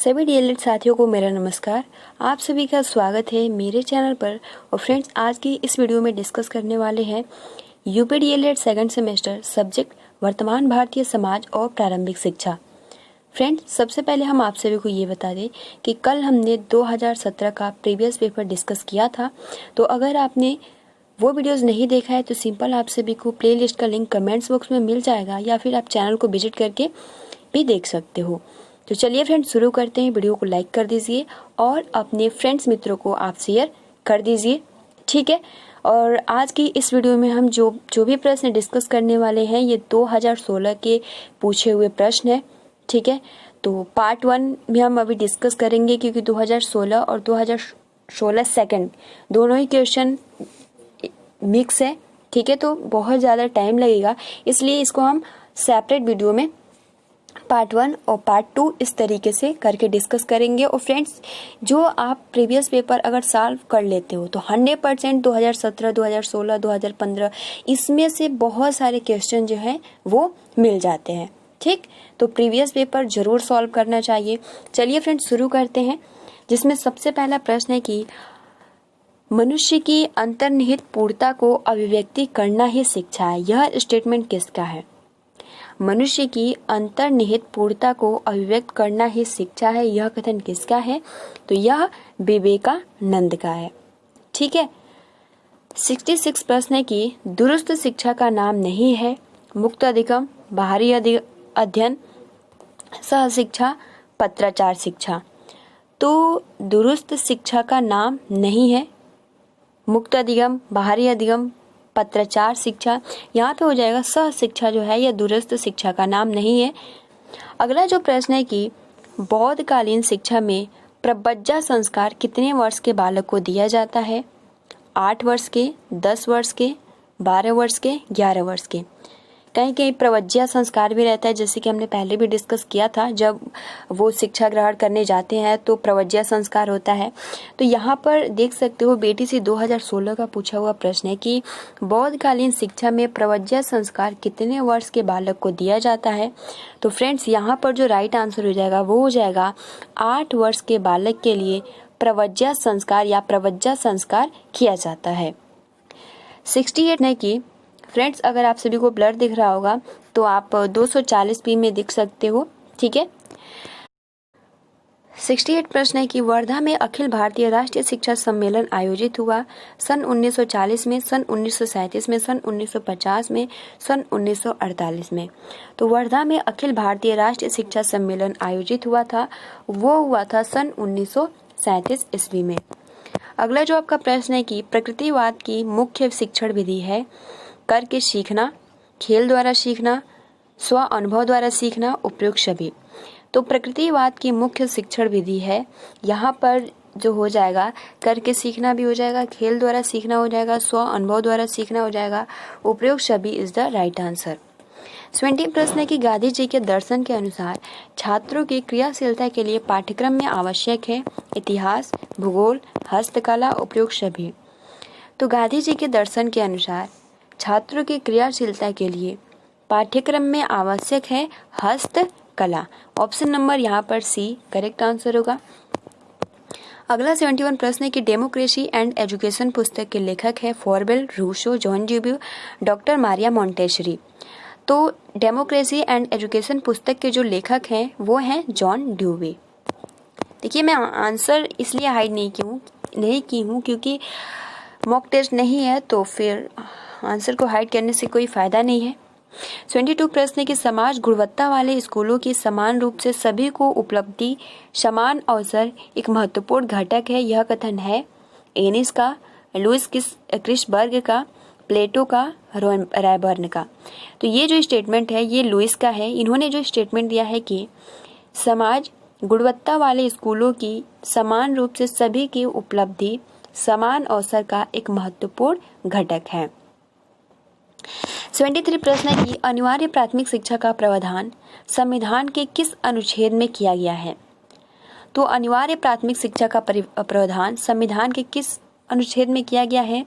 सभी डीएलएड साथियों को मेरा नमस्कार। आप सभी का स्वागत है मेरे चैनल पर। और फ्रेंड्स, आज की इस वीडियो में डिस्कस करने वाले हैं UP DElEd second semester subject वर्तमान भारतीय समाज और प्रारंभिक शिक्षा। फ्रेंड्स, सबसे पहले हम आप सभी को ये बता दें कि कल हमने 2017 का प्रीवियस पेपर डिस्कस किया था। तो अगर आपने वो वीडियोस नहीं देखा है तो सिंपल आप सभी को प्लेलिस्ट का लिंक कमेंट्स बॉक्स में मिल जाएगा, या फिर आप चैनल को विजिट करके भी देख सकते हो। तो चलिए फ्रेंड्स, शुरू करते हैं। वीडियो को लाइक कर दीजिए और अपने फ्रेंड्स मित्रों को आप शेयर कर दीजिए, ठीक है। और आज की इस वीडियो में हम जो भी प्रश्न डिस्कस करने वाले हैं ये 2016 के पूछे हुए प्रश्न है, ठीक है। तो पार्ट 1 में हम अभी डिस्कस करेंगे, क्योंकि 2016 और 2016 सेकंड दोनों ही क्वेश्चन मिक्स है, ठीक है। तो बहुत ज़्यादा टाइम लगेगा, इसलिए इसको हम सेपरेट वीडियो में पार्ट 1 और पार्ट 2 इस तरीके से करके डिस्कस करेंगे। और फ्रेंड्स, जो आप प्रीवियस पेपर अगर सॉल्व कर लेते हो तो 100% 2017, 2016, 2015 इसमें से बहुत सारे क्वेश्चन जो हैं वो मिल जाते हैं, ठीक। तो प्रीवियस पेपर जरूर सॉल्व करना चाहिए। चलिए फ्रेंड्स, शुरू करते हैं, जिसमें सबसे पहला प्रश्न है कि मनुष्य की अंतर्निहित पूर्णता को अभिव्यक्ति करना ही शिक्षा है। यह स्टेटमेंट किसका है? मनुष्य की अंतर्निहित पूर्णता को अभिव्यक्त करना ही शिक्षा है, यह कथन किसका है? तो यह विवेकानंद का है, ठीक है। 66 प्रश्न है कि दुरुस्त शिक्षा का नाम नहीं है मुक्त अधिगम, बाहरी अध्ययन, सह शिक्षा, पत्राचार शिक्षा। तो दुरुस्त शिक्षा का नाम नहीं है मुक्त अधिगम, बाहरी अधिगम, पत्राचार शिक्षा। यहाँ पे हो जाएगा सह शिक्षा जो है यह दुरुस्त शिक्षा का नाम नहीं है। अगला जो प्रश्न है कि बौद्धकालीन शिक्षा में प्रव्रज्जा संस्कार कितने वर्ष के बालक को दिया जाता है? 8 वर्ष के, 10 वर्ष के, 12 वर्ष के, 11 वर्ष के। कहीं कहीं प्रव्रज्या संस्कार भी रहता है, जैसे कि हमने पहले भी डिस्कस किया था। जब वो शिक्षा ग्रहण करने जाते हैं तो प्रव्रज्या संस्कार होता है। तो यहाँ पर देख सकते हो BTC 2016 का पूछा हुआ प्रश्न है कि बौद्धकालीन शिक्षा में प्रव्रज्या संस्कार कितने वर्ष के बालक को दिया जाता है? तो फ्रेंड्स, यहाँ पर जो राइट आंसर हो जाएगा वो हो जाएगा 8 वर्ष के बालक के लिए प्रव्रज्या संस्कार या प्रव्रज्या संस्कार किया जाता है। 68 है कि फ्रेंड्स, अगर आप सभी को ब्लर दिख रहा होगा तो आप 240p में दिख सकते हो, ठीक है। 68 प्रश्न है कि वर्धा में अखिल भारतीय राष्ट्रीय शिक्षा सम्मेलन आयोजित हुआ सन 1940 में, सन 1937 में, सन 1950 में, सन 1948 में। तो वर्धा में अखिल भारतीय राष्ट्रीय शिक्षा सम्मेलन आयोजित हुआ था, वो हुआ था सन 1937 ईस्वी में। अगला जो आपका प्रश्न है कि प्रकृतिवाद की मुख्य शिक्षण विधि है करके सीखना, खेल द्वारा सीखना, स्व अनुभव द्वारा सीखना, उपयुक्त सभी। तो प्रकृतिवाद की मुख्य शिक्षण विधि है, यहाँ पर जो हो जाएगा करके सीखना भी हो जाएगा, खेल द्वारा सीखना हो जाएगा, स्व अनुभव द्वारा सीखना हो जाएगा, उपयुक्त सभी इज द राइट आंसर। 20 प्रश्न है कि गांधी जी के दर्शन के अनुसार छात्रों की क्रियाशीलता के लिए पाठ्यक्रम में आवश्यक है इतिहास, भूगोल, हस्तकला, उपयुक्त सभी। तो गांधी जी के दर्शन के अनुसार छात्रों की क्रियाशीलता के लिए पाठ्यक्रम में आवश्यक है हस्तकला। ऑप्शन नंबर यहाँ पर C करेक्ट आंसर होगा। अगला 71 प्रश्न है कि डेमोक्रेसी एंड एजुकेशन पुस्तक के लेखक है फॉरवेल, Rousseau, John Dewey, doctor Maria Montessori. तो डेमोक्रेसी एंड एजुकेशन पुस्तक के जो लेखक हैं वो हैं जॉन ड्यूवी। देखिए, मैं आंसर इसलिए हाइड नहीं की हूँ क्योंकि मॉक टेस्ट नहीं है, तो फिर आंसर को हाइड करने से कोई फायदा नहीं है। 22 प्रश्न है कि समाज गुणवत्ता वाले स्कूलों की समान रूप से सभी को उपलब्धि, समान अवसर एक महत्वपूर्ण घटक है, यह कथन है एनिस का, लुइस क्रिसबर्ग का, प्लेटो का, रायबर्न का। तो ये जो स्टेटमेंट है ये लुइस का है। इन्होंने जो स्टेटमेंट दिया है कि समाज गुणवत्ता वाले स्कूलों की समान रूप से सभी की उपलब्धि, समान अवसर का एक महत्वपूर्ण घटक है। 73 प्रश्न है कि अनिवार्य प्राथमिक शिक्षा का प्रावधान संविधान के किस अनुच्छेद में किया गया है? तो अनिवार्य प्राथमिक शिक्षा का प्रावधान संविधान के किस अनुच्छेद में किया गया है?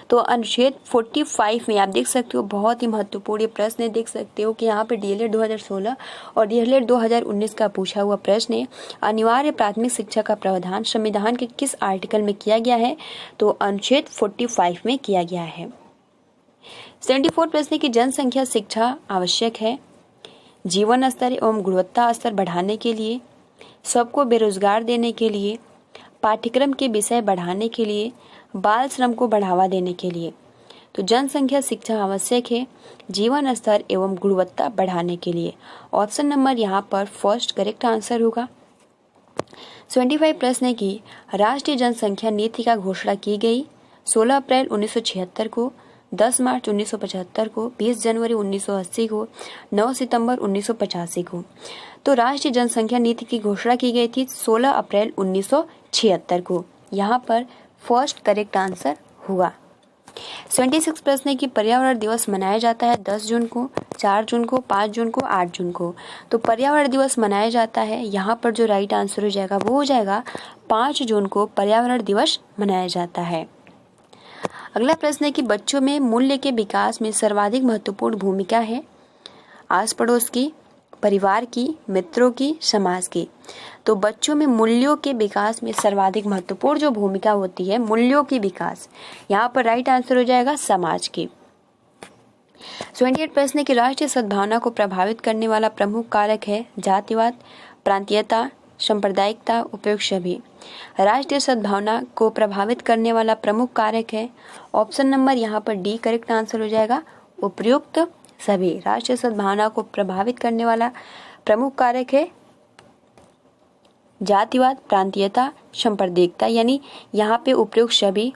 तो अनुच्छेद 45 में आप देख सकते हो, बहुत ही महत्वपूर्ण ये प्रश्न है। देख सकते हो कि यहाँ पे डीएलएड 2016 और डीएलएड 2019 का पूछा हुआ प्रश्न है। अनिवार्य प्राथमिक शिक्षा का प्रावधान संविधान के किस आर्टिकल में किया गया है? तो अनुच्छेद 45 में किया गया है। 74 प्रश्न की जनसंख्या शिक्षा आवश्यक है जीवन स्तर एवं गुणवत्ता स्तर बढ़ाने के लिए, सबको बेरोजगार देने के लिए, पाठ्यक्रम के विषय बढ़ाने के लिए, बाल श्रम को बढ़ावा देने के लिए। तो जनसंख्या शिक्षा आवश्यक है जीवन स्तर एवं गुणवत्ता बढ़ाने के लिए। ऑप्शन नंबर यहाँ पर फर्स्ट करेक्ट आंसर होगा। 25 प्रश्न की राष्ट्रीय जनसंख्या नीति का घोषणा की गई 16 अप्रैल 1976 को, 10 मार्च 1975 को, 20 जनवरी 1980 को, 9 सितंबर 1985 को। तो राष्ट्रीय जनसंख्या नीति की घोषणा की गई थी 16 अप्रैल 1976 को। यहाँ पर फर्स्ट करेक्ट आंसर हुआ। 76 प्रश्न की पर्यावरण दिवस मनाया जाता है 10 जून को, 4 जून को, 5 जून को, 8 जून को। तो पर्यावरण दिवस मनाया जाता है, यहाँ पर जो राइट आंसर हो जाएगा वो हो जाएगा 5 जून को पर्यावरण दिवस मनाया जाता है। अगला प्रश्न है कि बच्चों में मूल्य के विकास में सर्वाधिक महत्वपूर्ण भूमिका है आस पड़ोस की, परिवार की, मित्रों की, समाज की। तो बच्चों में मूल्यों के विकास में सर्वाधिक महत्वपूर्ण जो भूमिका होती है मूल्यों की विकास, यहाँ पर राइट आंसर हो जाएगा समाज की। 28 प्रश्न की राष्ट्रीय सद्भावना को प्रभावित करने वाला प्रमुख कारक है जातिवाद, प्रांतीयता, सांप्रदायिकता, उपयुक्त सभी। राष्ट्रीय सद्भावना को प्रभावित करने वाला प्रमुख कारक है ऑप्शन नंबर यहाँ पर डी करेक्ट आंसर हो जाएगा उपयुक्त सभी। राष्ट्रीय सद्भावना को प्रभावित करने वाला प्रमुख कारक है जातिवाद, प्रांतीयता, सांप्रदायिकता, यानी यहाँ पे उपयुक्त सभी।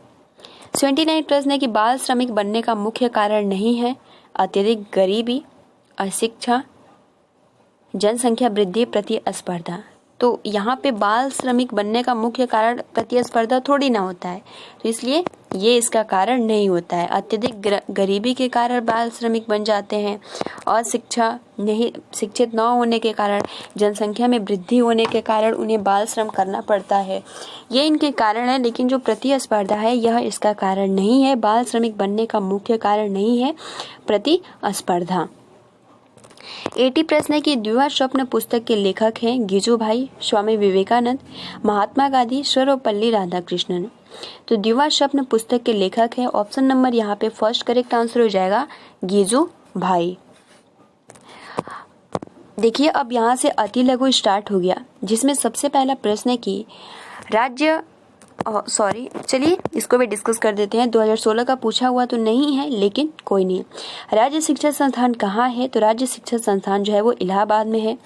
29 प्रश्न है कि बाल श्रमिक बनने का मुख्य कारण नहीं है अत्यधिक गरीबी, अशिक्षा, जनसंख्या वृद्धि, प्रतिस्पर्धा। तो यहाँ पे बाल श्रमिक बनने का मुख्य कारण प्रतिस्पर्धा थोड़ी ना होता है, तो इसलिए ये इसका कारण नहीं होता है। अत्यधिक गरीबी के कारण बाल श्रमिक बन जाते हैं, और शिक्षित न होने के कारण, जनसंख्या में वृद्धि होने के कारण उन्हें बाल श्रम करना पड़ता है। ये इनके कारण है, लेकिन जो प्रतिस्पर्धा है यह इसका कारण नहीं है। बाल श्रमिक बनने का मुख्य कारण नहीं है प्रतिस्पर्धा। 80 प्रश्न की द्विवा स्वप्न पुस्तक के लेखक हैं गिजुभाई, स्वामी विवेकानंद, महात्मा गांधी, सर्वपल्ली राधाकृष्णन। तो द्विवा स्वप्न पुस्तक के लेखक है ऑप्शन नंबर यहाँ पे फर्स्ट करेक्ट आंसर हो जाएगा गिजुभाई। देखिए अब यहाँ से अति लघु स्टार्ट हो गया, जिसमें सबसे पहला प्रश्न है कि चलिए इसको भी डिस्कस कर देते हैं। 2016 का पूछा हुआ तो नहीं है, लेकिन कोई नहीं। राज्य शिक्षा संस्थान कहाँ है? तो राज्य शिक्षा संस्थान जो है वो इलाहाबाद में है।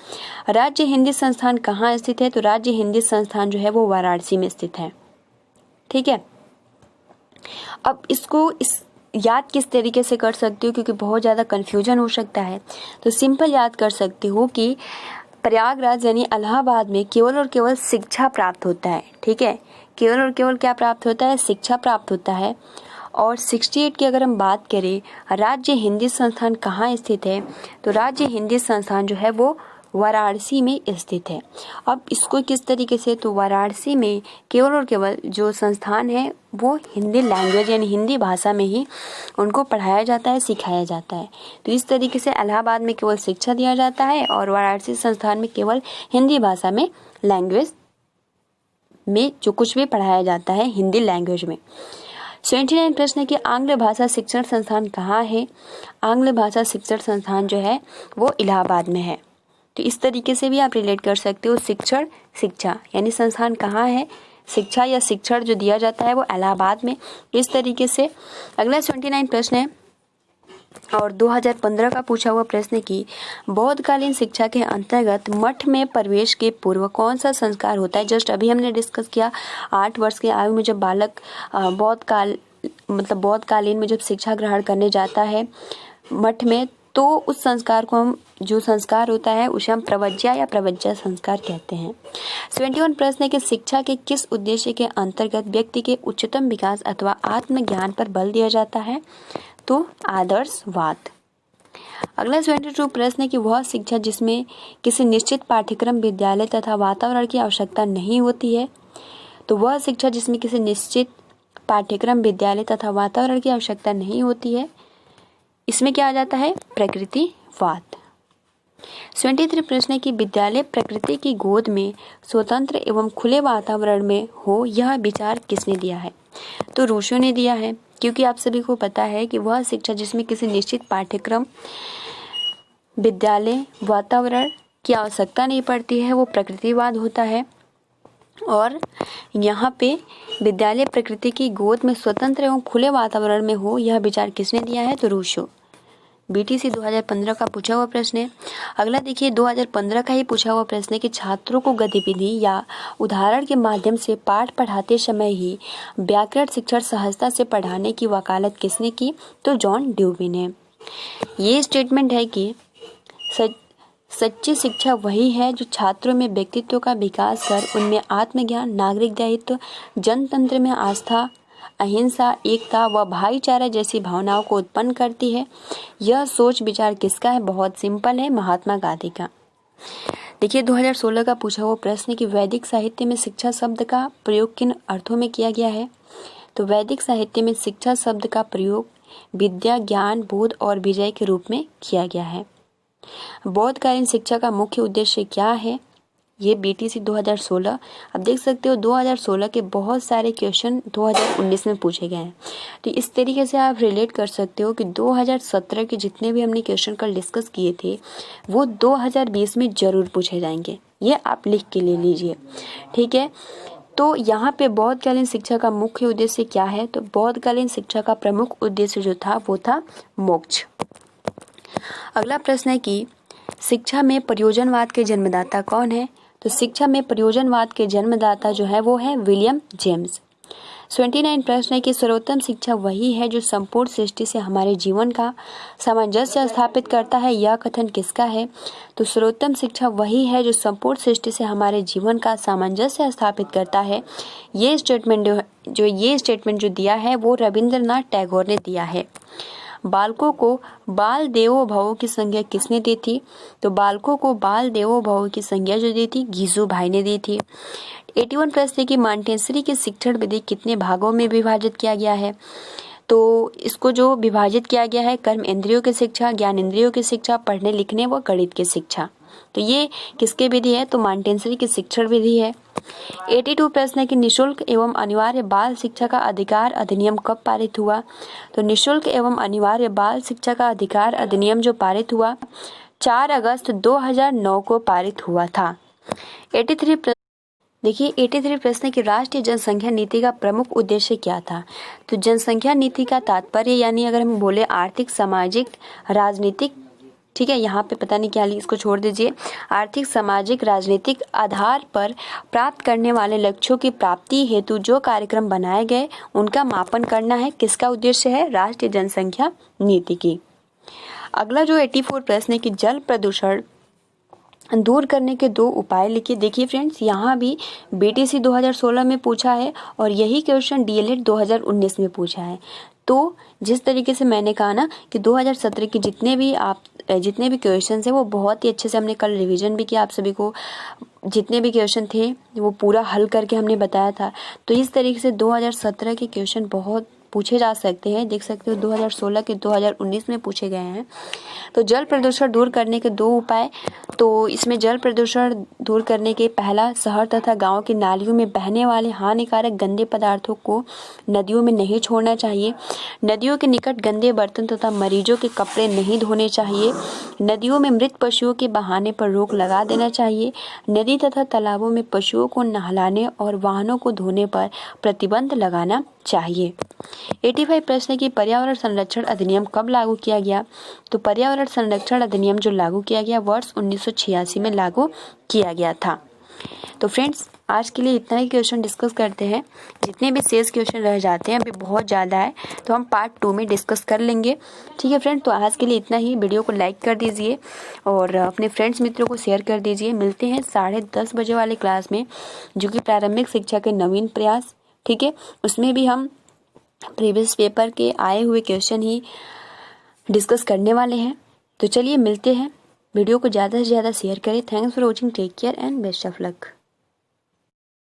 राज्य हिंदी संस्थान कहाँ स्थित है? तो राज्य हिंदी संस्थान जो है वो वाराणसी में स्थित है। ठीक है, अब इसको याद किस तरीके से कर सकती हो, क्योंकि बहुत ज़्यादा कन्फ्यूजन हो सकता है। तो सिंपल याद कर सकती हो कि प्रयागराज यानी इलाहाबाद में केवल और केवल शिक्षा प्राप्त होता है। ठीक है, केवल और केवल क्या प्राप्त होता है? शिक्षा प्राप्त होता है। और 68 की अगर हम बात करें राज्य हिंदी संस्थान कहाँ स्थित है? तो राज्य हिंदी संस्थान जो है वो वाराणसी में स्थित है। अब इसको किस तरीके से? तो वाराणसी में केवल और केवल जो संस्थान है वो हिंदी लैंग्वेज यानी हिंदी भाषा में ही उनको पढ़ाया जाता है, सिखाया जाता है। तो इस तरीके से इलाहाबाद में केवल शिक्षा दिया जाता है और वाराणसी संस्थान में केवल हिंदी भाषा में लैंग्वेज में जो कुछ भी पढ़ाया जाता है हिंदी लैंग्वेज में। 79 प्रश्न की आंग्ल भाषा शिक्षण संस्थान कहाँ है? आंग्ल भाषा शिक्षण संस्थान जो है वो इलाहाबाद में है। तो इस तरीके से भी आप रिलेट कर सकते हो। शिक्षण, शिक्षा यानी संस्थान कहाँ है, शिक्षा या शिक्षण जो दिया जाता है वो इलाहाबाद में। इस तरीके से अगला 29 प्रश्न है और 2015 का पूछा हुआ प्रश्न की बौद्धकालीन शिक्षा के अंतर्गत मठ में प्रवेश के पूर्व कौन सा संस्कार होता है? जस्ट अभी हमने डिस्कस किया 8 वर्ष की आयु में जब बालक बौद्धकालीन में जब शिक्षा ग्रहण करने जाता है मठ में, तो उस संस्कार को हम जो संस्कार होता है उसे हम प्रवज्या या प्रवज्या संस्कार कहते हैं। 71 प्रश्न है कि शिक्षा के किस उद्देश्य के अंतर्गत व्यक्ति के उच्चतम विकास अथवा आत्मज्ञान पर बल दिया जाता है? तो आदर्शवाद। अगला 72 प्रश्न है कि वह शिक्षा जिसमें किसी निश्चित पाठ्यक्रम, विद्यालय तथा वातावरण की आवश्यकता नहीं होती है। तो वह शिक्षा जिसमें किसी निश्चित पाठ्यक्रम, विद्यालय तथा वातावरण की आवश्यकता नहीं होती है। इसमें क्या आ जाता है? प्रकृतिवाद। 73 प्रश्न है कि विद्यालय प्रकृति की गोद में स्वतंत्र एवं खुले वातावरण में हो, यह विचार किसने दिया है? तो रूसो ने दिया है, क्योंकि आप सभी को पता है कि वह शिक्षा जिसमें किसी निश्चित पाठ्यक्रम, विद्यालय, वातावरण की आवश्यकता नहीं पड़ती है, वो प्रकृतिवाद होता है। और यहाँ पे विद्यालय प्रकृति की गोद में स्वतंत्र एवं खुले वातावरण में हो, यह विचार किसने दिया है? तो रूसो। बीटीसी 2015 का पूछा हुआ प्रश्न है। अगला देखिए 2015 का ही पूछा हुआ प्रश्न है कि छात्रों को गतिविधि या उदाहरण के माध्यम से पाठ पढ़ाते समय ही व्याकरण शिक्षण सहजता से पढ़ाने की वकालत किसने की? तो जॉन ड्यूवी ने। ये स्टेटमेंट है कि सच्ची शिक्षा वही है जो छात्रों में व्यक्तित्व का विकास कर उनमें आत्मज्ञान, नागरिक दायित्व, जनतंत्र में आस्था, अहिंसा, एकता व भाईचारा जैसी भावनाओं को उत्पन्न करती है। यह सोच विचार किसका है? बहुत सिंपल है, महात्मा गांधी का। देखिए 2016 का पूछा हुआ प्रश्न कि वैदिक साहित्य में शिक्षा शब्द का प्रयोग किन अर्थों में किया गया है? तो वैदिक साहित्य में शिक्षा शब्द का प्रयोग विद्या, ज्ञान, बोध और विजय के रूप में किया गया है। बौद्धकालीन शिक्षा का मुख्य उद्देश्य क्या है? ये बीटीसी 2016। अब देख सकते हो 2016 के बहुत सारे क्वेश्चन 2019 में पूछे गए हैं, तो इस तरीके से आप रिलेट कर सकते हो कि 2017 के जितने भी हमने क्वेश्चन कल डिस्कस किए थे वो 2020 में जरूर पूछे जाएंगे। ये आप लिख के ले लीजिए, ठीक है। तो यहाँ पे बौद्धकालीन शिक्षा का मुख्य उद्देश्य क्या है? तो बौद्धकालीन शिक्षा का प्रमुख उद्देश्य जो था वो था मोक्ष। अगला प्रश्न है कि शिक्षा में प्रयोजनवाद के जन्मदाता कौन है? तो शिक्षा में प्रयोजनवाद के जन्मदाता जो है वो है विलियम जेम्स। 29 प्रश्न है कि सर्वोत्तम शिक्षा वही है जो संपूर्ण सृष्टि से हमारे जीवन का सामंजस्य स्थापित करता है, यह कथन किसका है? तो सर्वोत्तम शिक्षा वही है जो संपूर्ण सृष्टि से हमारे जीवन का सामंजस्य स्थापित करता है। ये स्टेटमेंट जो दिया है वो रविंद्रनाथ टैगोर ने दिया है। बालकों को बाल देवो भव की संज्ञा किसने दी थी? तो बालकों को बाल देवो भव की संज्ञा जो दी थी गीजू भाई ने दी थी। 81 प्रश्न है कि मॉन्टेसरी की शिक्षण विधि कितने भागों में विभाजित किया गया है? तो इसको जो विभाजित किया गया है कर्म इंद्रियों की शिक्षा, ज्ञान इंद्रियों की शिक्षा, पढ़ने लिखने व गणित की शिक्षा। तो ये किसके विधि है? तो मॉन्टेसरी की शिक्षण विधि है। 82 प्रश्न है कि निशुल्क एवं अनिवार्य बाल शिक्षा का अधिकार अधिनियम कब पारित हुआ? तो निशुल्क एवं अनिवार्य बाल शिक्षा का अधिकार अधिनियम जो पारित हुआ 4 अगस्त 2009 को पारित हुआ था। 83 प्रश्न कि राष्ट्रीय जनसंख्या नीति का प्रमुख उद्देश्य क्या था? तो जनसंख्या नीति का तात्पर्य यानी अगर हम बोले आर्थिक, सामाजिक, राजनीतिक, ठीक है, यहाँ पे पता नहीं क्या लिखा, इसको छोड़ दीजिए। आर्थिक, सामाजिक, राजनीतिक आधार पर प्राप्त करने वाले लक्ष्यों की प्राप्ति हेतु जो कार्यक्रम बनाए गए उनका मापन करना है। किसका उद्देश्य है? राष्ट्रीय जनसंख्या नीति की। अगला जो 84 प्रश्न है कि जल प्रदूषण दूर करने के 2 उपाय लिखिए। देखिए फ्रेंड्स, यहाँ भी बीटीसी 2016 में पूछा है और यही क्वेश्चन डीएलएड 2019 में पूछा है। तो जिस तरीके से मैंने कहा ना कि 2017 के जितने भी क्वेश्चन है वो बहुत ही अच्छे से हमने कल रिवीजन भी किया, आप सभी को जितने भी क्वेश्चन थे वो पूरा हल करके हमने बताया था। तो इस तरीके से 2017 के क्वेश्चन बहुत पूछे जा सकते हैं। देख सकते हो 2016 के 2019 में पूछे गए हैं। तो जल प्रदूषण दूर करने के 2 उपाय, तो इसमें जल प्रदूषण दूर करने के पहला, शहर तथा गांव की नालियों में बहने वाले हानिकारक गंदे पदार्थों को नदियों में नहीं छोड़ना चाहिए। नदियों के निकट गंदे बर्तन तथा मरीजों के कपड़े नहीं धोने चाहिए। नदियों में मृत पशुओं के बहाने पर रोक लगा देना चाहिए। नदी तथा तालाबों में पशुओं को नहलाने और वाहनों को धोने पर प्रतिबंध लगाना चाहिए। 85 प्रश्न है कि पर्यावरण संरक्षण अधिनियम कब लागू किया गया? तो पर्यावरण संरक्षण अधिनियम जो लागू किया गया वर्ष 1986 में लागू किया गया था। तो फ्रेंड्स, आज के लिए इतना ही क्वेश्चन डिस्कस करते हैं। जितने भी शेष क्वेश्चन रह जाते हैं, अभी बहुत ज़्यादा है, तो हम पार्ट 2 में डिस्कस कर लेंगे। ठीक है फ्रेंड, तो आज के लिए इतना ही। वीडियो को लाइक कर दीजिए और अपने फ्रेंड्स मित्रों को शेयर कर दीजिए। मिलते हैं 10:30 बजे वाले क्लास में, जो कि प्रारंभिक शिक्षा के नवीन प्रयास, ठीक है, उसमें भी हम प्रीवियस पेपर के आए हुए क्वेश्चन ही डिस्कस करने वाले हैं। तो चलिए मिलते हैं। वीडियो को ज़्यादा से ज़्यादा शेयर करें। Thanks for watching, take care and best of luck.